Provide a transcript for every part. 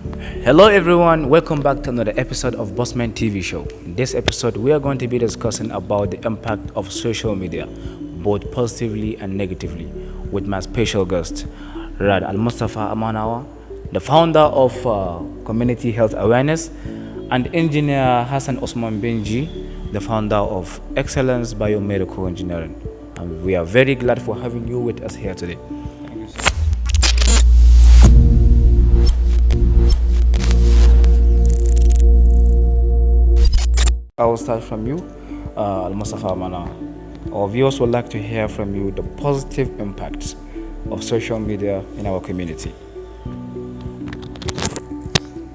Hello everyone, welcome back to another episode of Bossman TV show. In this episode, we are going to be discussing about the impact of social media, both positively and negatively, with my special guest, Rad Al Mustafa Amanawa, the founder of Community Health Awareness, and engineer Hassan Osman Benji, the founder of Excellence Biomedical Engineering. And we are very glad for having you with us here today. I will start from you, Al Mustafa Mana. Our viewers would like to hear from you the positive impacts of social media in our community.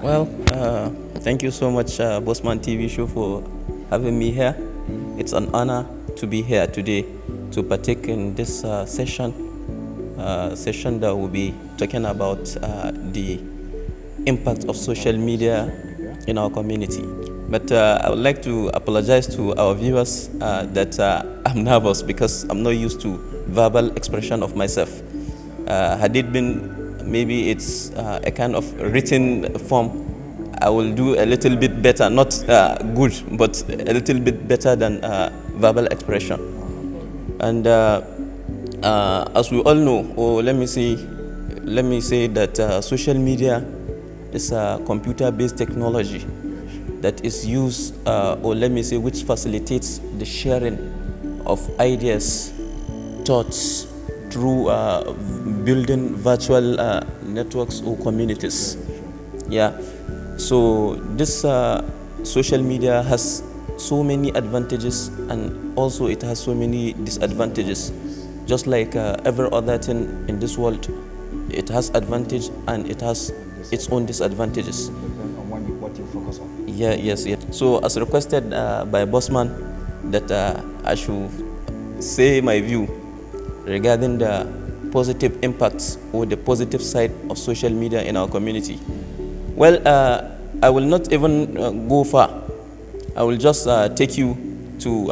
Well, thank you so much, Bossman TV show, for having me here. It's an honor to be here today to partake in this session that will be talking about the impact of social media in our community. But I would like to apologize to our viewers that I'm nervous because I'm not used to verbal expression of myself. Had it been maybe it's a kind of written form, I will do a little bit better, not good, but a little bit better than verbal expression. And as we all know, or let me say that social media is a computer-based technology that is used, or let me say, which facilitates the sharing of ideas, thoughts through building virtual networks or communities. Yeah. So this social media has so many advantages, and also it has so many disadvantages. Just like every other thing in this world, it has advantage and it has its own disadvantages. What you focus on. Yes. So as requested by Bossman, that I should say my view regarding the positive impacts or the positive side of social media in our community. Well, I will not even go far. I will just take you to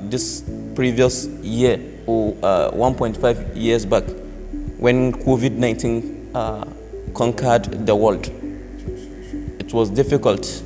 this previous year or 1.5 years back when COVID-19 conquered the world. It was difficult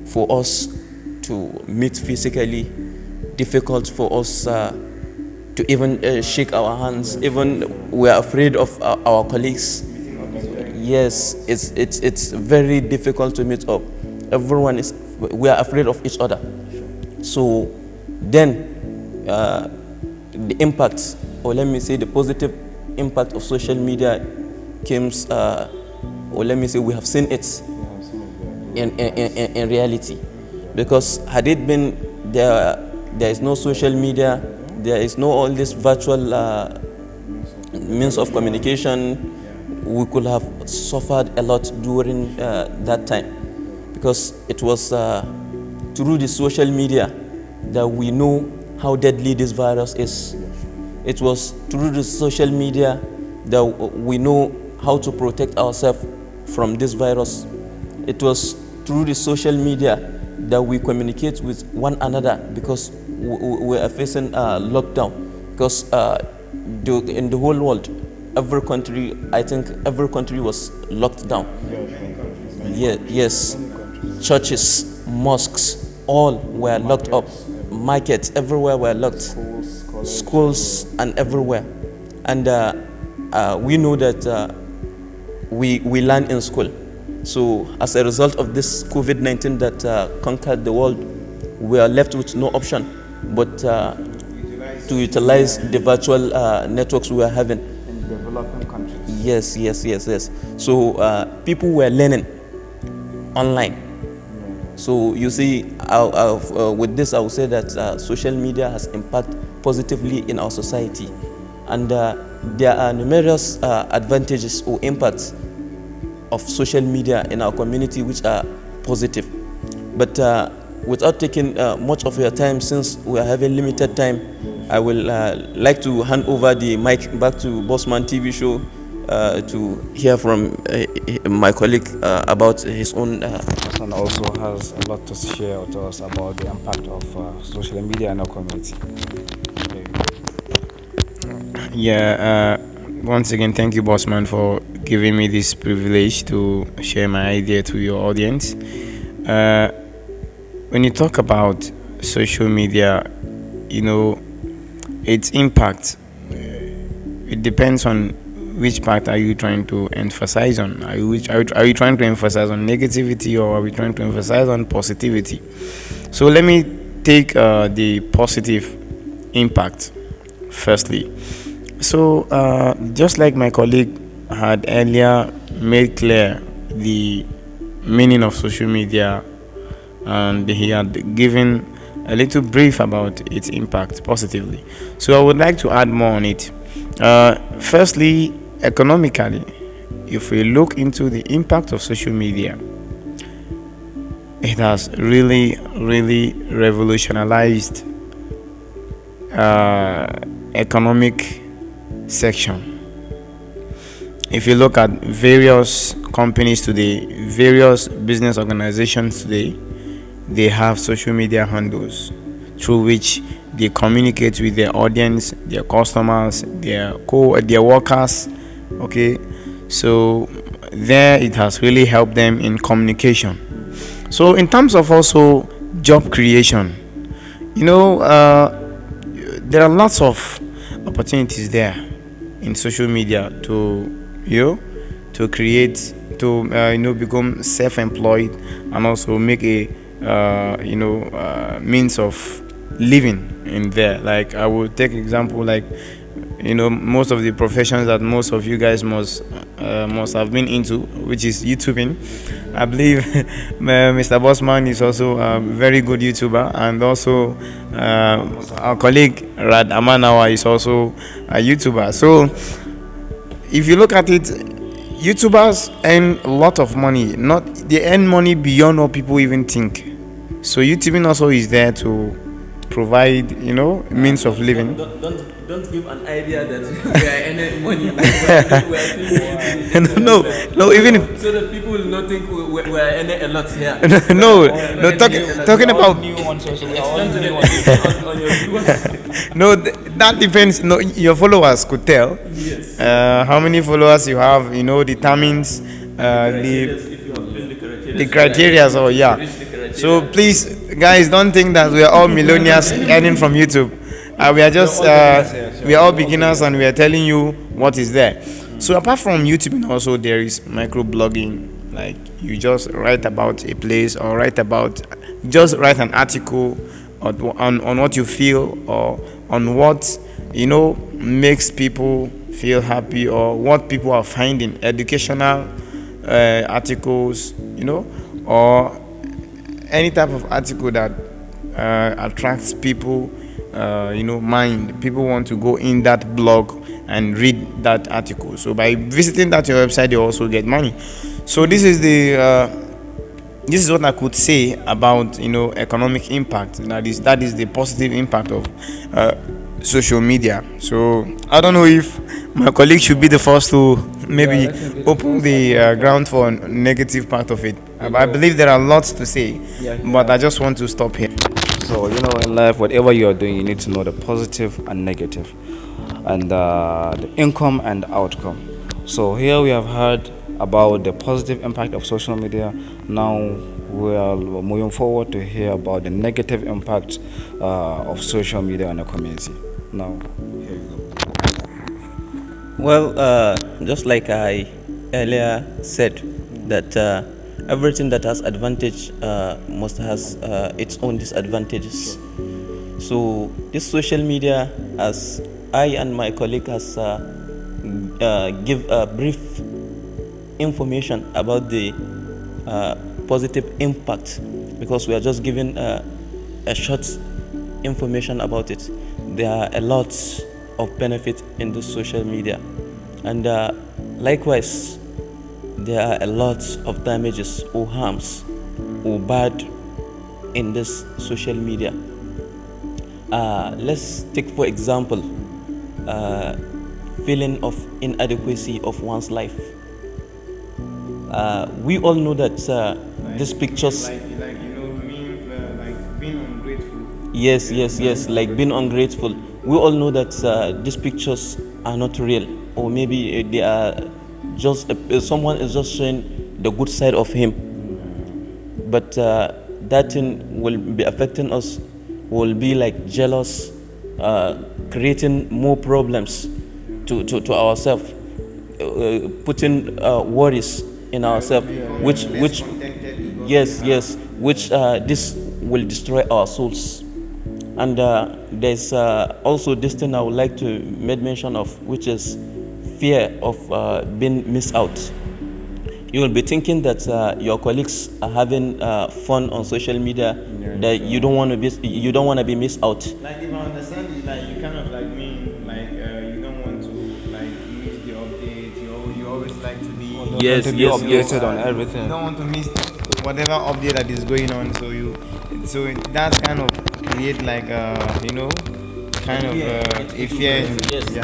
for us to meet physically, difficult for us to even shake our hands. Even we are afraid of our colleagues. Yes, it's very difficult to meet up. We are afraid of each other. So then the impact, or let me say the positive impact of social media comes, or let me say we have seen it in reality. Because had it been there is no social media, there is no all this virtual means of communication, we could have suffered a lot during that time. Because it was through the social media that we know how deadly this virus is. It was through the social media that we know how to protect ourselves from this virus. It was through the social media that we communicate with one another, because we are facing lockdown. Because in the whole world, I think every country was locked down. Yes. Churches, mosques, all were locked up. Markets everywhere were locked. Schools and everywhere. And we know that we learn in school. So as a result of this COVID-19 that conquered the world, we are left with no option but to utilize the virtual networks we are having. In developing countries. Yes. So people were learning online. So you see, with this I would say that social media has impacted positively in our society. And there are numerous advantages or impacts of social media in our community which are positive. But without taking much of your time, since we are having limited time, I will like to hand over the mic back to Bossman TV show to hear from my colleague about his own. Hassan also has a lot to share with us about the impact of social media in our community. Yeah, Once again, thank you, Bossman, for giving me this privilege to share my idea to your audience. Uh, when you talk about social media, you know, its impact, it depends on which part are you trying to emphasize on. Are you trying to emphasize on negativity, or are we trying to emphasize on positivity? So let me take the positive impact firstly. So just like my colleague had earlier made clear the meaning of social media, and he had given a little brief about its impact positively. So I would like to add more on it. Firstly, economically, if we look into the impact of social media, it has really revolutionized economic section. If you look at various companies today, various business organizations today, they have social media handles through which they communicate with their audience, their customers, their workers. Okay, so there it has really helped them in communication. So in terms of also job creation, there are lots of opportunities there in social media to create, to become self-employed, and also make a means of living in there. Like I will take example, like most of the professions that most of you guys must have been into, which is YouTubing. I believe Mr. Bossman is also a very good YouTuber, and also our colleague Rad Amanawa is also a YouTuber. So if you look at it, YouTubers earn a lot of money. Not They earn money beyond what people even think. So YouTubing also is there to provide, means of living. Don't give an idea that we are earning money. No, even if, So that people will not think we are earning a lot here. talking about New on social Explain to them on your viewers. no, that depends. No, your followers could tell. Yes. How many followers you have, determines If you have filled the criteria. So yeah. reach the criteria. So please, guys, don't think that we are all millionaires earning from YouTube. We are just we are all beginners, and we are telling you what is there. So apart from YouTube, also there is microblogging. Like you just write about a place, or just write an article on what you feel, or on what makes people feel happy, or what people are finding educational articles, or any type of article that attracts people mind. People want to go in that blog and read that article. So by visiting that your website, they also get money. So this is what I could say about economic impact. That is the positive impact of social media. So I don't know if my colleague should be the first to maybe open the ground for negative part of it. I believe there are lots to say, but I just want to stop here. So, in life, whatever you're doing, you need to know the positive and negative, and the income and outcome. So, here we have heard about the positive impact of social media. Now, we are moving forward to hear about the negative impact of social media on the community. Now, here you go. Well, just like I earlier said, that everything that has advantage must has its own disadvantages. So this social media, as I and my colleague has give a brief information about the positive impact, because we are just giving a short information about it. There are a lot of benefit in this social media, and likewise there are a lot of damages or harms or bad in this social media. Let's take for example feeling of inadequacy of one's life. We all know that these pictures, being ungrateful. yes, like being ungrateful. We all know that these pictures are not real. or maybe they are just someone is just showing the good side of him, but that thing will be affecting us, will be like jealous, creating more problems to ourselves, putting worries in ourselves, which yes, which this will destroy our souls. And there's also this thing I would like to make mention of, which is fear of being missed out. You will be thinking that your colleagues are having fun on social media, that you don't want to be missed out. Like if I understand you, like you kind of like mean like you don't want to like miss the update. You always like to be updated on everything. You don't want to miss whatever update that is going on. So that kind of create like kind of a fear. Yes.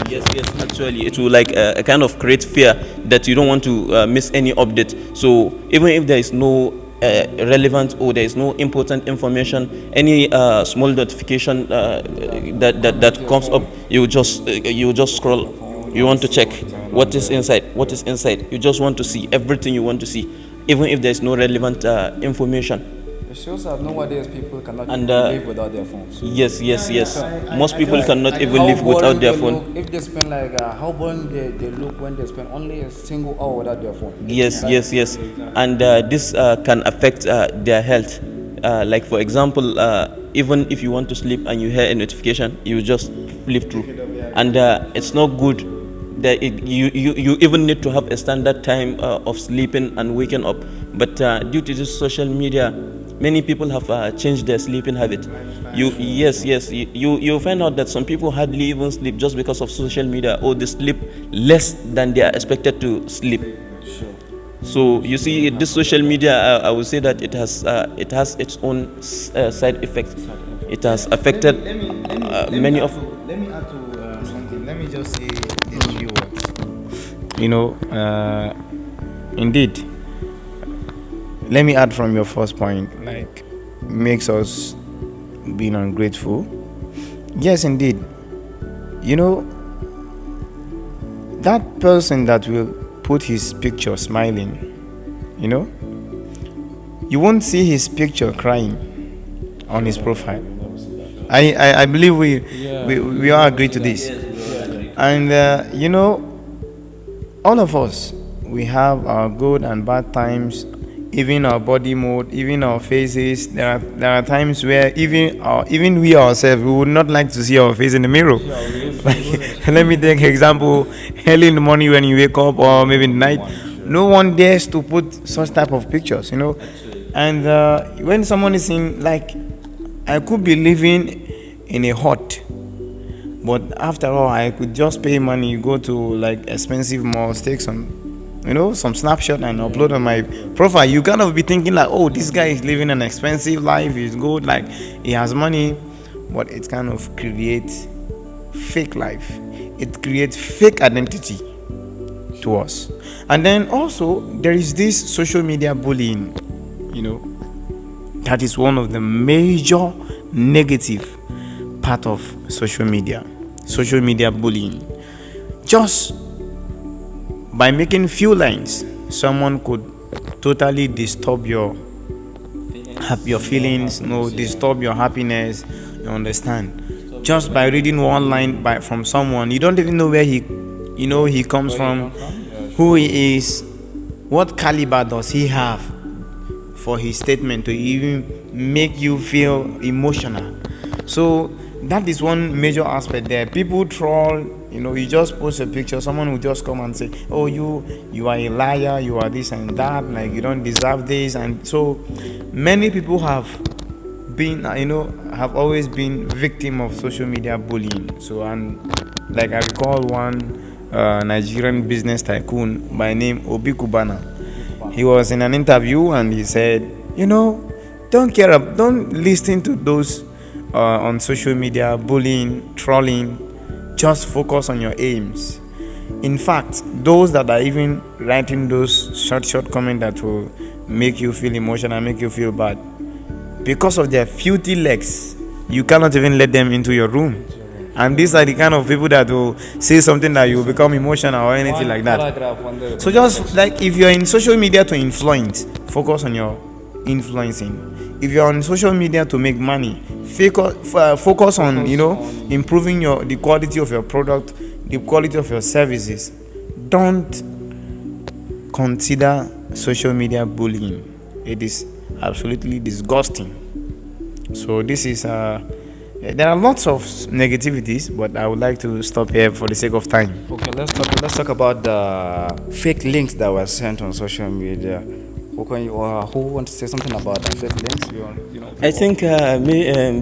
Actually, it will like a kind of create fear that you don't want to miss any update. So even if there is no relevant or there is no important information, any small notification that comes up, you just scroll. You want to check what is inside. You just want to see everything you want to see, even if there is no relevant information. It shows that nowadays people cannot And, even live without their phones. Yes. Most people cannot even live without their phone. If they spend like how boring they look when they spend only a single hour without their phone. Yes. And this can affect their health. Like for example, even if you want to sleep and you hear a notification, you just flip through, and it's not good. That you even need to have a standard time of sleeping and waking up. But due to this social media, many people have changed their sleeping habit. You find out that some people hardly even sleep just because of social media, or they sleep less than they are expected to sleep. So you see, this social media, I would say that it has its own side effects. It has affected many of. Let me add to something. Let me just say these few words. Indeed. Let me add from your first point, like makes us being ungrateful. Yes, indeed. That person that will put his picture smiling, you won't see his picture crying on his profile. I believe we all agree to this. And all of us, we have our good and bad times, even our body mode, even our faces. There are times where even we ourselves, we would not like to see our face in the mirror. Like, let me take an example. Early in the morning when you wake up, or maybe in the night, no one dares to put such type of pictures, And when someone is in, like, I could be living in a hut, but after all, I could just pay money, go to like expensive malls, take some snapshot and upload on my profile. You kind of be thinking like, oh, this guy is living an expensive life, he's good, like he has money. But it kind of creates fake life. It creates fake identity to us. And then also there is this social media bullying, that is one of the major negative part of social media bullying. Just by making few lines, someone could totally disturb your feelings, disturb your happiness. You understand? Just by reading one line from someone, you don't even know where he comes from, who he is, what caliber does he have for his statement to even make you feel emotional. So that is one major aspect there. People troll, you just post a picture, someone will just come and say, oh, you are a liar, you are this and that, like you don't deserve this. And so many people have been, have always been victim of social media bullying. So, and like I recall one Nigerian business tycoon by name Obi Kubana. He was in an interview and he said, don't listen to those on social media bullying, trolling. Just focus on your aims. In fact, those that are even writing those short comments that will make you feel emotional, make you feel bad, because of their filthy legs, you cannot even let them into your room. and these are the kind of people that will say something that you will become emotional or anything like that. So just like if you're in social media to influence, focus on your influencing. If you're on social media to make money, focus on improving the quality of your product, the quality of your services. Don't consider social media bullying. It is absolutely disgusting. So this is there are lots of negativities, but I would like to stop here for the sake of time. Okay, let's talk about the fake links that were sent on social media. Who wants to say something about the fake links? I think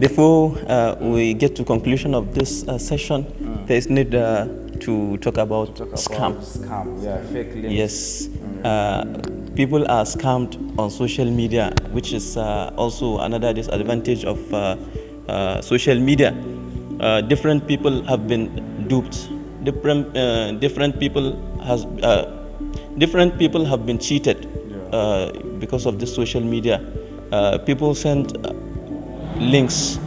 before we get to conclusion of this session, there is need to talk about scam. Yeah, fake links. Yes, people are scammed on social media, which is also another disadvantage of social media. Different people have been duped. Different people have been cheated because of this social media. People send links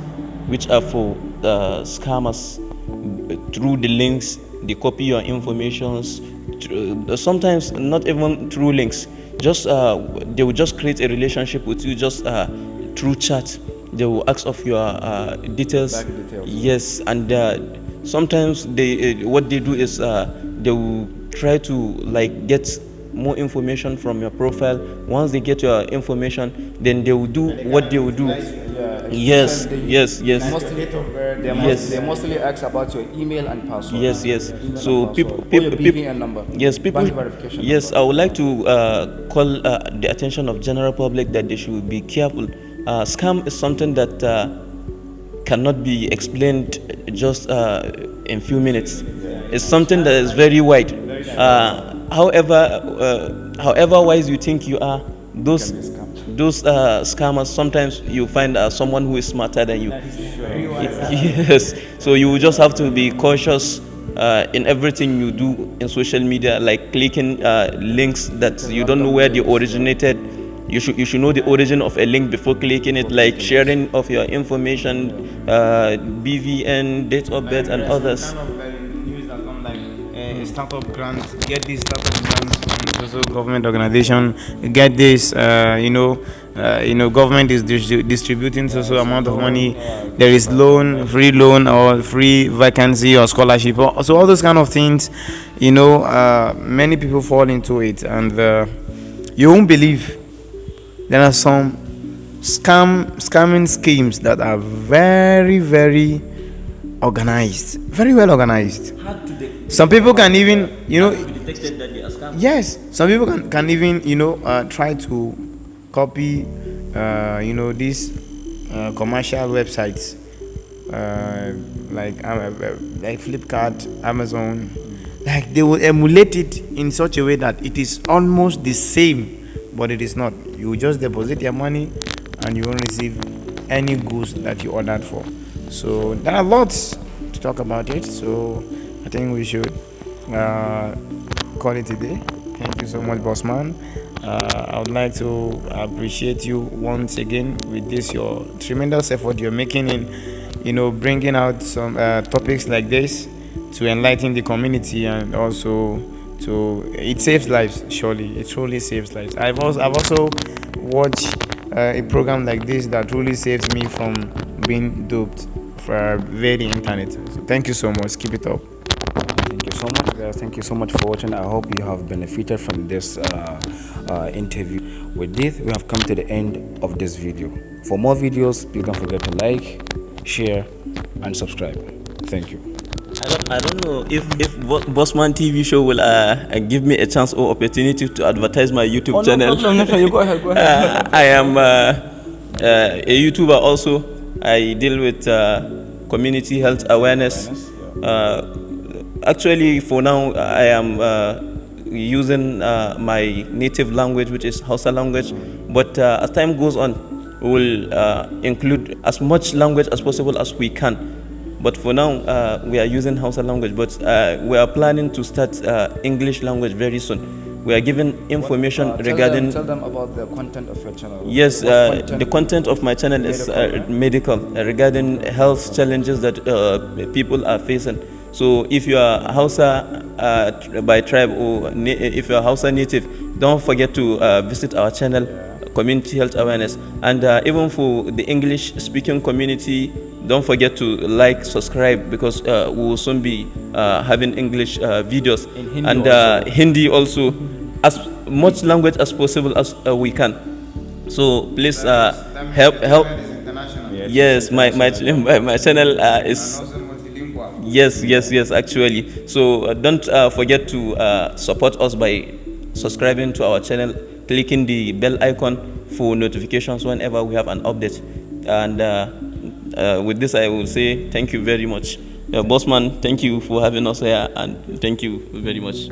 which are for scammers. Through the links, they copy your informations. Sometimes not even through links. Just they will just create a relationship with you just through chat. They will ask of your details. Yes, and sometimes what they do is they will try to get more information from your profile. Once they get your information, then they will do what they will do. Yes. They mostly ask about your email and password. Yes. So people, BVN number. Yes, people. Bank verification Yes, number. I would like to call the attention of general public that they should be careful. Scam is something that cannot be explained just in few minutes. It's something that is very wide. However wise you think you are, those scammers, sometimes you find someone who is smarter than you. Yes, so you just have to be cautious in everything you do in social media, like clicking links that you don't know where they originated. You should know the origin of a link before clicking it, like sharing of your information, BVN, date of birth, and others. Startup grants, get this startup grants from also government organization, get this government is distributing so amount of money, there is free loan or free vacancy or scholarship, so all those kind of things, many people fall into it, and you won't believe there are some scamming schemes that are very, very organized, very well organized. Some people can even, yes, some people can even, try to copy, these commercial websites, like Flipkart, Amazon. Like they will emulate it in such a way that it is almost the same, but it is not. You just deposit your money and you won't receive any goods that you ordered for. So there are lots to talk about it. So I think we should call it a day. Thank you so much, Bossman. I would like to appreciate you once again with this, your tremendous effort you're making in, bringing out some topics like this to enlighten the community, and also it saves lives. Surely, it truly saves lives. I've also watched a program like this that really saves me from being duped for the internet. So thank you so much. Keep it up. Thank you so much, guys. Thank you so much for watching. I hope you have benefited from this interview. With this, we have come to the end of this video. For more videos, please don't forget to like, share, and subscribe. Thank you. I don't know if Bossman TV show will give me a chance or opportunity to advertise my YouTube channel. No, you go ahead. I am a YouTuber also. I deal with community health awareness. Actually, for now, I am using my native language, which is Hausa language. But as time goes on, we will include as much language as possible as we can. But for now, we are using Hausa language. But we are planning to start English language very soon. We are giving information regarding. Tell them about the content of your channel. Yes, the content of my channel is medical, regarding health challenges that people are facing. So if you are Hausa by tribe, or if you are Hausa native, don't forget to visit our channel, Community Health Awareness. And even for the English speaking community, don't forget to like, subscribe, because we will soon be having English videos In Hindi and also. Hindi also, as much language as possible as we can. So please help. Yes, my channel is. Yes, actually. So don't forget to support us by subscribing to our channel, clicking the bell icon for notifications whenever we have an update. And with this, I will say thank you very much. Bossman, thank you for having us here, and thank you very much.